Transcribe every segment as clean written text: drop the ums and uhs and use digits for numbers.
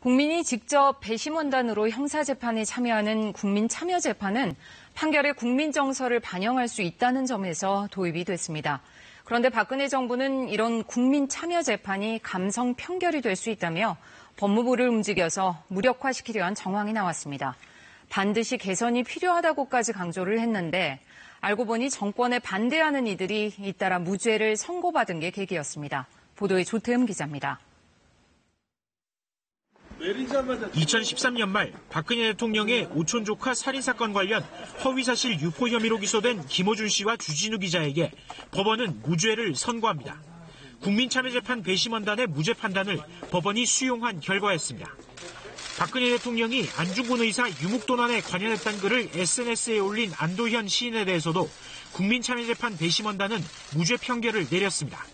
국민이 직접 배심원단으로 형사재판에 참여하는 국민참여재판은 판결의 국민정서를 반영할 수 있다는 점에서 도입이 됐습니다. 그런데 박근혜 정부는 이런 국민참여재판이 감성 편결이 될 수 있다며 법무부를 움직여서 무력화시키려 한 정황이 나왔습니다. 반드시 개선이 필요하다고까지 강조를 했는데 알고 보니 정권에 반대하는 이들이 잇따라 무죄를 선고받은 게 계기였습니다. 보도에 조태흠 기자입니다. 2013년 말 박근혜 대통령의 오촌 조카 살인사건 관련 허위사실 유포 혐의로 기소된 김어준 씨와 주진우 기자에게 법원은 무죄를 선고합니다. 국민참여재판 배심원단의 무죄 판단을 법원이 수용한 결과였습니다. 박근혜 대통령이 안중근 의사 유묵도난에 관여했다는 글을 SNS에 올린 안도현 시인에 대해서도 국민참여재판 배심원단은 무죄 판결을 내렸습니다.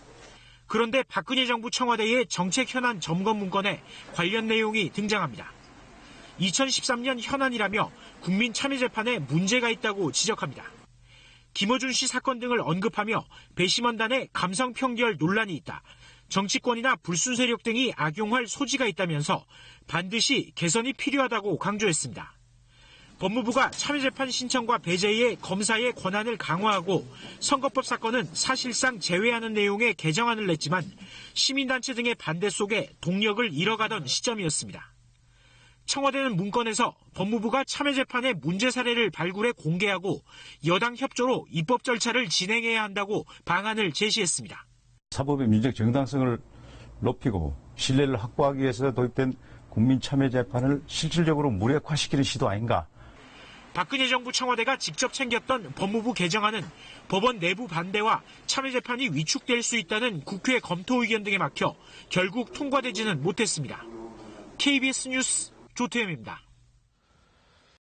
그런데 박근혜 정부 청와대의 정책 현안 점검 문건에 관련 내용이 등장합니다. 2013년 현안이라며 국민참여재판에 문제가 있다고 지적합니다. 김어준 씨 사건 등을 언급하며 배심원단의 감성 편결 논란이 있다. 정치권이나 불순 세력 등이 악용할 소지가 있다면서 반드시 개선이 필요하다고 강조했습니다. 법무부가 참여재판 신청과 배제의 검사의 권한을 강화하고 선거법 사건은 사실상 제외하는 내용의 개정안을 냈지만 시민단체 등의 반대 속에 동력을 잃어가던 시점이었습니다. 청와대는 문건에서 법무부가 참여재판의 문제 사례를 발굴해 공개하고 여당 협조로 입법 절차를 진행해야 한다고 방안을 제시했습니다. 사법의 민주적 정당성을 높이고 신뢰를 확보하기 위해서 도입된 국민참여재판을 실질적으로 무력화시키는 시도 아닌가. 박근혜 정부 청와대가 직접 챙겼던 법무부 개정안은 법원 내부 반대와 참여재판이 위축될 수 있다는 국회 검토 의견 등에 막혀 결국 통과되지는 못했습니다. KBS 뉴스 조태흠입니다.